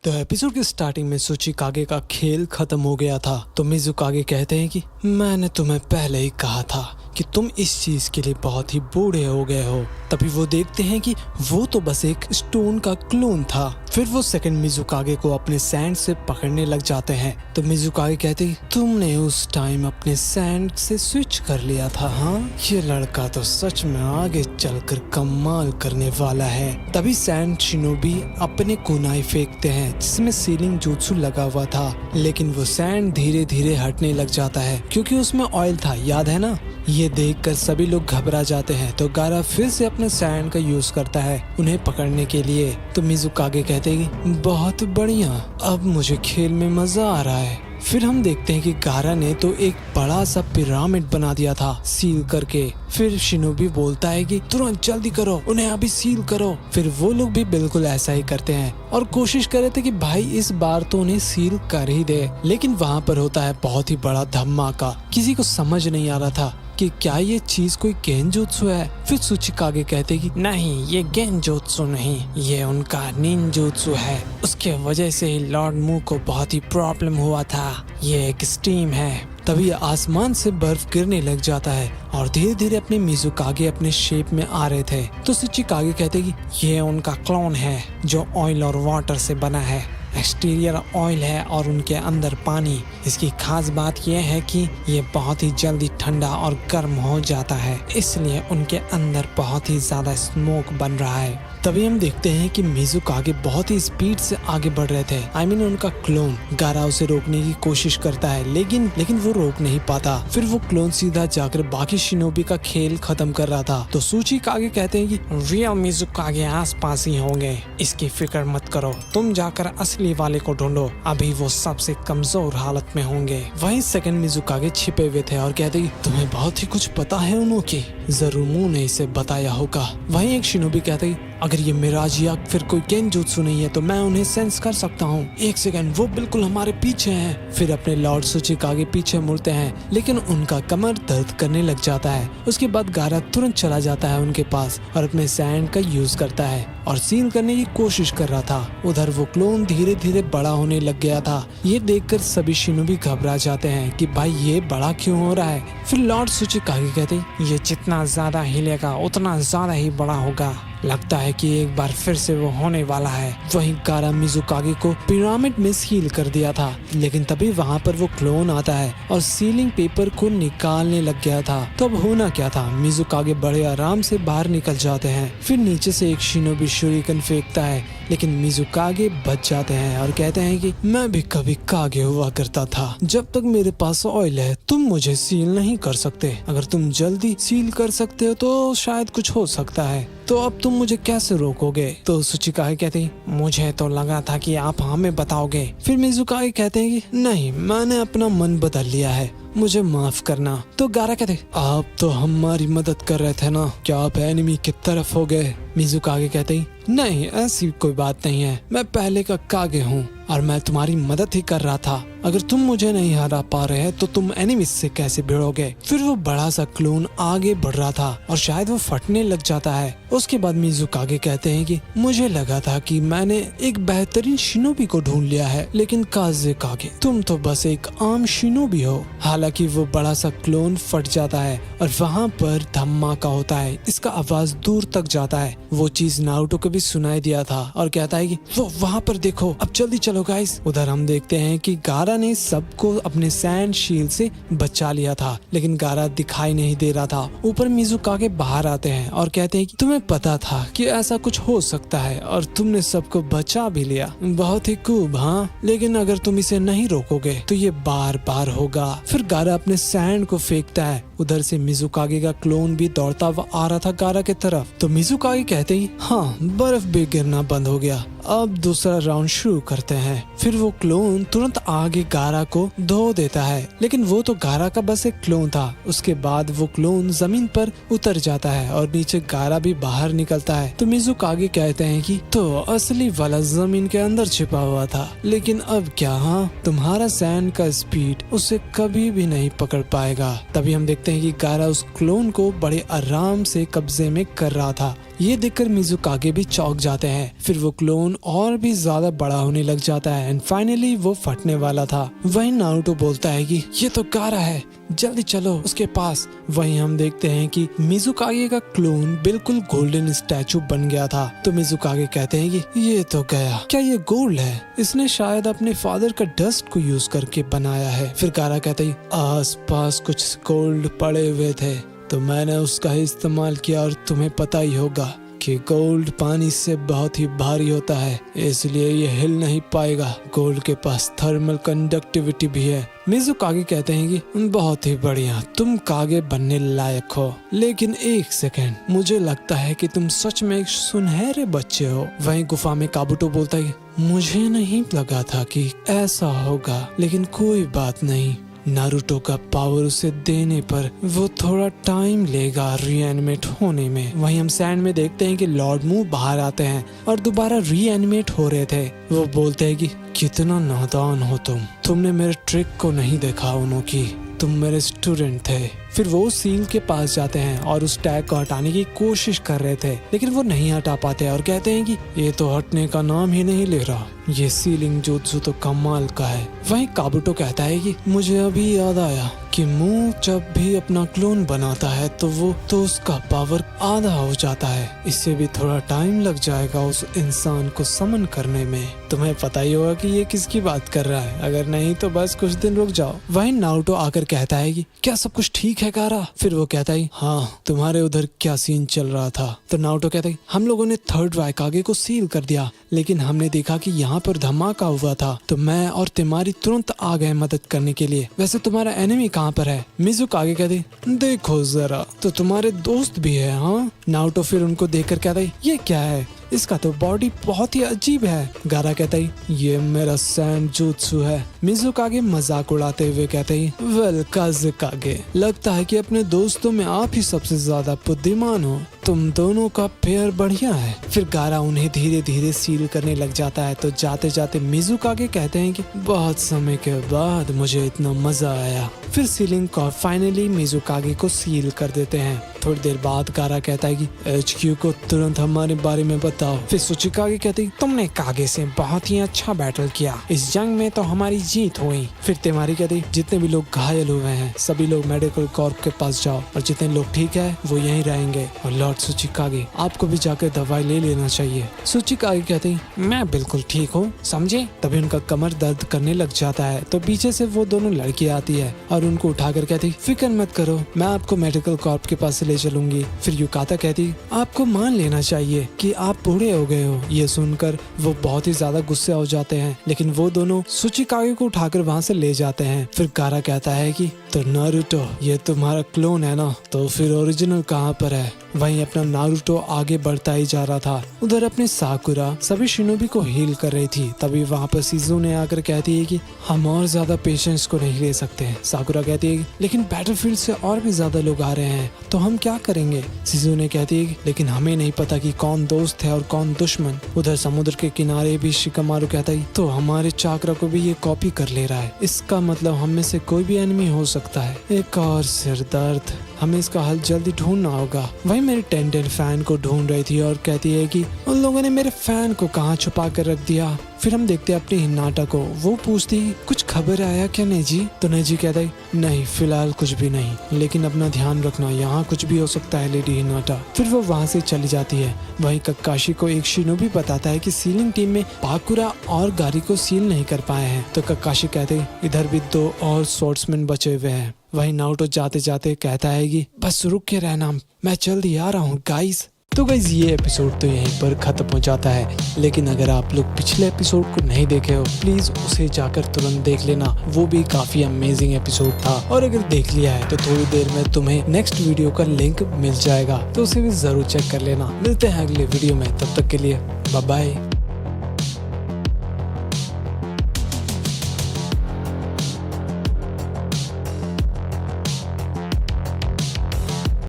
तो एपिसोड की स्टार्टिंग में सुचिकागे का खेल खत्म हो गया था तो मिजुकागे कहते हैं कि मैंने तुम्हें पहले ही कहा था कि तुम इस चीज के लिए बहुत ही बूढ़े हो गए हो। तभी वो देखते हैं कि वो तो बस एक स्टोन का क्लोन था। फिर वो सेकंड मिजुकागे को अपने सैंड से पकड़ने लग जाते हैं तो मिजुकागे कहते हैं तुमने उस टाइम अपने सैंड से स्विच कर लिया था। हाँ, ये लड़का तो सच में आगे चलकर कमाल करने वाला है। तभी सैंड शिनोबी अपने कुनाई फेंकते हैं जिसमें सीलिंग jutsu लगा हुआ था, लेकिन वो सैंड धीरे धीरे हटने लग जाता है क्योंकि उसमें ऑयल था, याद है ना। ये देखकर सभी लोग घबरा जाते हैं तो गारा फिर से अपने सैंड का यूज करता है उन्हें पकड़ने के लिए। तो मिजुकागे कहते हैं बहुत बढ़िया, अब मुझे खेल में मजा आ रहा है। फिर हम देखते हैं कि गारा ने तो एक बड़ा सा पिरामिड बना दिया था सील करके। फिर शिनोबी बोलता है कि तुरंत जल्दी करो, उन्हें अभी सील करो। फिर वो लोग भी बिल्कुल ऐसा ही करते हैं और कोशिश कर रहे थे कि भाई इस बार तो उन्हें सील कर ही दे, लेकिन वहाँ पर होता है बहुत ही बड़ा धमाका। किसी को समझ नहीं आ रहा था कि क्या ये चीज कोई गेंजोत्सु है। फिर सुचिकागे कहते कि नहीं, ये गेंजोत्सु नहीं, ये उनका निंजोत्सु है। उसके वजह से ही लॉर्ड मू को बहुत ही प्रॉब्लम हुआ था, ये एक स्टीम है। तभी आसमान से बर्फ गिरने लग जाता है और धीरे धीरे अपने मिजुकागे अपने शेप में आ रहे थे। तो सुचिकागे कहते कि ये उनका क्लोन है जो ऑयल और वाटर से बना है। एक्सटीरियर ऑयल है और उनके अंदर पानी। इसकी खास बात यह है कि ये बहुत ही जल्दी ठंडा और गर्म हो जाता है, इसलिए उनके अंदर बहुत ही ज्यादा स्मोक बन रहा है। तभी हम देखते हैं कि मिजुकागे बहुत ही स्पीड से आगे बढ़ रहे थे। उनका क्लोन गारा उसे रोकने की कोशिश करता है लेकिन वो रोक नहीं पाता। फिर वो क्लोन सीधा जाकर बाकी शिनोबी का खेल खत्म कर रहा था। तो सुचिकागे कहते हैं कि रियल मिजुकागे आस पास ही होंगे, इसकी फिक्र मत करो, तुम जाकर असली वाले को ढूंढो, अभी वो सबसे कमजोर हालत में होंगे। वहीं सेकंड मिजुकागे छिपे हुए थे और कहते कि तुम्हें बहुत ही कुछ पता है उन्हों की, जरूर मुंह ने इसे बताया होगा। वहीं एक शिनोबी कहते अगर ये मिराज या फिर कोई गेंजोत्सु नहीं है तो मैं उन्हें सेंस कर सकता हूँ। एक सेकंड, वो बिल्कुल हमारे पीछे हैं। फिर अपने लॉर्ड सुचिकागे पीछे मुड़ते हैं लेकिन उनका कमर दर्द करने लग जाता है। उसके बाद गारा तुरंत चला जाता है उनके पास और अपने सैंड का यूज करता है और सील करने की कोशिश कर रहा था। उधर वो क्लोन धीरे धीरे बड़ा होने लग गया था। ये देखकर सभी शिनोबी घबरा जाते हैं कि भाई ये बड़ा क्यों हो रहा है। फिर लॉर्ड सुचिकागे कहते ये जितना ज्यादा हिलेगा उतना ज्यादा ही बड़ा होगा, लगता है कि एक बार फिर से वो होने वाला है। वहीं गारा मिजुकागे को पिरामिड में सील कर दिया था, लेकिन तभी वहाँ पर वो क्लोन आता है और सीलिंग पेपर को निकालने लग गया था। तो अब होना क्या था, मिजुकागे बड़े आराम से बाहर निकल जाते हैं। फिर नीचे से एक शिनोबी शूरिकन फेंकता है लेकिन मिजुकागे बच जाते हैं और कहते हैं कि मैं भी कभी कागे हुआ करता था, जब तक मेरे पास ऑयल है तुम मुझे सील नहीं कर सकते, अगर तुम जल्दी सील कर सकते हो तो शायद कुछ हो सकता है, तो अब तुम मुझे कैसे रोकोगे। तो सुचिकागे कहते हैं मुझे तो लगा था कि आप हमें बताओगे। फिर मिजुकागे कहते हैं कि नहीं, मैंने अपना मन बदल लिया है, मुझे माफ करना। तो गारा कहते आप तो हमारी मदद कर रहे थे ना, क्या आप एनिमी की तरफ हो गए। मिजुकागे कहते हैं नहीं, ऐसी कोई बात नहीं है, मैं पहले का कागे हूँ और मैं तुम्हारी मदद ही कर रहा था। अगर तुम मुझे नहीं हरा पा रहे हैं तो तुम एनिमीज से कैसे भिड़ोगे। फिर वो बड़ा सा क्लोन आगे बढ़ रहा था और शायद वो फटने लग जाता है। उसके बाद मिजुकागे कहते हैं कि मुझे लगा था कि मैंने एक बेहतरीन शिनोबी को ढूंढ लिया है, लेकिन काज़ेकागे तुम तो बस एक आम शिनोबी हो। हालांकि वो बड़ा सा क्लोन फट जाता है और वहाँ पर धमाका होता है। इसका आवाज दूर तक जाता है। वो चीज नारुतो को भी सुनाई दिया था और कहता है कि वो वहाँ पर देखो, अब जल्दी चलो गाइस। उधर हम देखते हैं कि गारा ने सबको अपने सैंड शील्ड से बचा लिया था, लेकिन गारा दिखाई नहीं दे रहा था। ऊपर मिजुकागे बाहर आते हैं और कहते हैं कि तुम्हें पता था कि ऐसा कुछ हो सकता है और तुमने सबको बचा भी लिया, बहुत ही खूब। हाँ, लेकिन अगर तुम इसे नहीं रोकोगे तो ये बार बार होगा। फिर गारा अपने सैंड को फेंकता है। उधर से मिजुकागे का क्लोन भी दौड़ता हुआ आ रहा था गारा की तरफ। तो मिजुकागे कहते ही हाँ, बर्फ भी गिरना बंद हो गया, अब दूसरा राउंड शुरू करते हैं। फिर वो क्लोन तुरंत आगे गारा को धो देता है, लेकिन वो तो गारा का बस एक क्लोन था। उसके बाद वो क्लोन जमीन पर उतर जाता है और नीचे गारा भी बाहर निकलता है। तो मिजुकागे कहते हैं कि तो असली वाला जमीन के अंदर छिपा हुआ था, लेकिन अब क्या। हाँ, तुम्हारा सैंड का स्पीड उसे कभी भी नहीं पकड़ पाएगा। तभी हम देखते देखते हैं कि गारा उस क्लोन को बड़े आराम से कब्जे में कर रहा था। ये देखकर मिज़ुकागे भी चौंक जाते हैं। फिर वो क्लोन और भी ज्यादा बड़ा होने लग जाता है एंड फाइनली वो फटने वाला था। वहीं नारुतो बोलता है कि ये तो गारा है, जल्दी चलो उसके पास। वहीं हम देखते हैं कि मिज़ुकागे का क्लोन बिल्कुल गोल्डन स्टैचू बन गया था। तो मिज़ुकागे कहते हैं कि ये तो गया, क्या ये गोल्ड है? इसने शायद अपने फादर का डस्ट को यूज करके बनाया है। फिर गारा कहते हैं आस पास कुछ गोल्ड पड़े हुए थे तो मैंने उसका इस्तेमाल किया, और तुम्हें पता ही होगा कि गोल्ड पानी से बहुत ही भारी होता है, इसलिए ये हिल नहीं पाएगा। गोल्ड के पास थर्मल कंडक्टिविटी भी है। मिज़ुकागे कहते हैं कि बहुत ही बढ़िया, तुम कागे बनने लायक हो। लेकिन एक सेकेंड, मुझे लगता है कि तुम सच में एक सुनहरे बच्चे हो। वहीं गुफा में काबुटो बोलता है मुझे नहीं लगा था कि ऐसा होगा, लेकिन कोई बात नहीं, नारुतो का पावर उसे देने पर वो थोड़ा टाइम लेगा रीएनिमेट होने में। वहीं हम सैंड में देखते हैं कि लॉर्ड मू बाहर आते हैं और दोबारा रीएनिमेट हो रहे थे। वो बोलते हैं कि कितना नादान हो तुमने मेरे ट्रिक को नहीं देखा उन्हों की, तुम मेरे स्टूडेंट थे। फिर वो सील के पास जाते हैं और उस टैग को हटाने की कोशिश कर रहे थे, लेकिन वो नहीं हटा पाते और कहते हैं कि ये तो हटने का नाम ही नहीं ले रहा, ये सीलिंग जुत्सु तो कमाल का है। वहीं काबुटो कहता है कि मुझे अभी याद आया कि मू जब भी अपना क्लोन बनाता है तो उसका पावर आधा हो जाता है, इससे भी थोड़ा टाइम लग जाएगा उस इंसान को समन करने में। तुम्हें पता ही होगा कि ये किसकी बात कर रहा है, अगर नहीं तो बस कुछ दिन रुक जाओ। वहीं नारुतो आकर कहता है कि क्या सब कुछ ठीक है गारा? फिर वो कहता है हाँ, तुम्हारे उधर क्या सीन चल रहा था? तो नारुतो कहता है हम लोगों ने थर्ड राइकागे को सील कर दिया, लेकिन हमने देखा कि यहाँ पर धमाका हुआ था तो मैं और तिमारी तुरंत आ गए मदद करने के लिए। वैसे तुम्हारा एनिमी कहाँ पर है? मिज़ुकागे कहते देखो जरा, तो तुम्हारे दोस्त भी है। हाँ, नारुतो फिर उनको देखकर कहता है ये क्या है, इसका तो बॉडी बहुत ही अजीब है। गारा कहता है ये मेरा सैंड जुत्सु है। मिज़ुकागे मजाक उड़ाते हुए कहते हैं वेल काज़ुकागे, लगता है कि अपने दोस्तों में आप ही सबसे ज्यादा बुद्धिमान हो, तुम दोनों का पेयर बढ़िया है। फिर गारा उन्हें धीरे धीरे सील करने लग जाता है। तो जाते जाते मिज़ुकागे कहते हैं कि बहुत समय के बाद मुझे इतना मजा आया। फिर सीलिंग को फाइनली मिज़ुकागे को सील कर देते हैं। थोड़ी देर बाद गारा कहता है कि HQ को तुरंत हमारे बारे में बताओ। फिर सुचिकागे कहती तुमने कागे से बहुत ही अच्छा बैटल किया, इस जंग में तो हमारी जीत हुई। फिर तिमारी कहती जितने भी लोग घायल हुए हैं सभी लोग मेडिकल कॉर्प के पास जाओ, और जितने लोग ठीक है वो यहीं रहेंगे। और लॉर्ड सुचिकागे आपको भी जाकर दवाई ले लेना चाहिए। सुचिकागे कहती मैं बिल्कुल ठीक हूँ, समझे। तभी उनका कमर दर्द करने लग जाता है। तो पीछे से वो दोनों लड़की आती है और उनको उठाकर कहती फिक्र मत करो, मैं आपको मेडिकल कॉर्प के पास ले चलूंगी। फिर युकाता कहती आपको मान लेना चाहिए कि आप बूढ़े हो गए हो। ये सुनकर वो बहुत ही ज्यादा गुस्से हो जाते हैं, लेकिन वो दोनों सुचिकागे को उठाकर वहाँ से ले जाते हैं। फिर गारा कहता है कि तो नारुतो ये तुम्हारा क्लोन है ना, तो फिर ओरिजिनल कहाँ पर है? वहीं अपना नारुतो आगे बढ़ता ही जा रहा था। उधर अपने साकुरा सभी शिनोबी को हील कर रही थी। तभी वहाँ पर सिजुने आकर कहती है कि हम और ज्यादा पेशेंट्स को नहीं ले सकते। साकुरा कहती है लेकिन बैटलफील्ड से और भी ज्यादा लोग आ रहे हैं तो हम क्या करेंगे? सिजुने कहती है लेकिन हमें नहीं पता कि कौन दोस्त है और कौन दुश्मन। उधर समुद्र के किनारे भी शिकामारू कहता है तो हमारे चाकरा को भी ये कॉपी कर ले रहा है, इसका मतलब हम में से कोई भी एनिमी हो सकता है। एक और सिर दर्द, हमें इसका हल जल्दी ढूंढना होगा। वही मेरी टेंटेन फैन को ढूंढ रही थी और कहती है कि उन लोगों ने मेरे फैन को कहाँ छुपा कर रख दिया। फिर हम देखते हैं अपनी हिनाटा को, वो पूछती कुछ खबर आया क्या नेजी? तो नेजी कहता है नहीं फिलहाल कुछ भी नहीं, लेकिन अपना ध्यान रखना, यहाँ कुछ भी हो सकता है लेडी हिनाटा। फिर वो वहाँ से चली जाती है। वहीं ककाशी को एक शिनोबी बताता है कि सीलिंग टीम में पाकुरा और गारी को सील नहीं कर पाए हैं। तो ककाशी कहते इधर भी 2 और स्वॉर्ड्समैन बचे हुए हैं। वहीं नारुतो जाते जाते कहता है कि बस रुक के रहना, मैं जल्दी आ रहा हूँ गाइस। तो गाइस ये एपिसोड तो यहीं पर खत्म हो जाता है, लेकिन अगर आप लोग पिछले एपिसोड को नहीं देखे हो प्लीज उसे जाकर तुरंत देख लेना, वो भी काफी अमेजिंग एपिसोड था। और अगर देख लिया है तो थोड़ी देर में तुम्हें नेक्स्ट वीडियो का लिंक मिल जाएगा, तो उसे भी जरूर चेक कर लेना। मिलते हैं अगले वीडियो में, तब तक के लिए बाय बाय।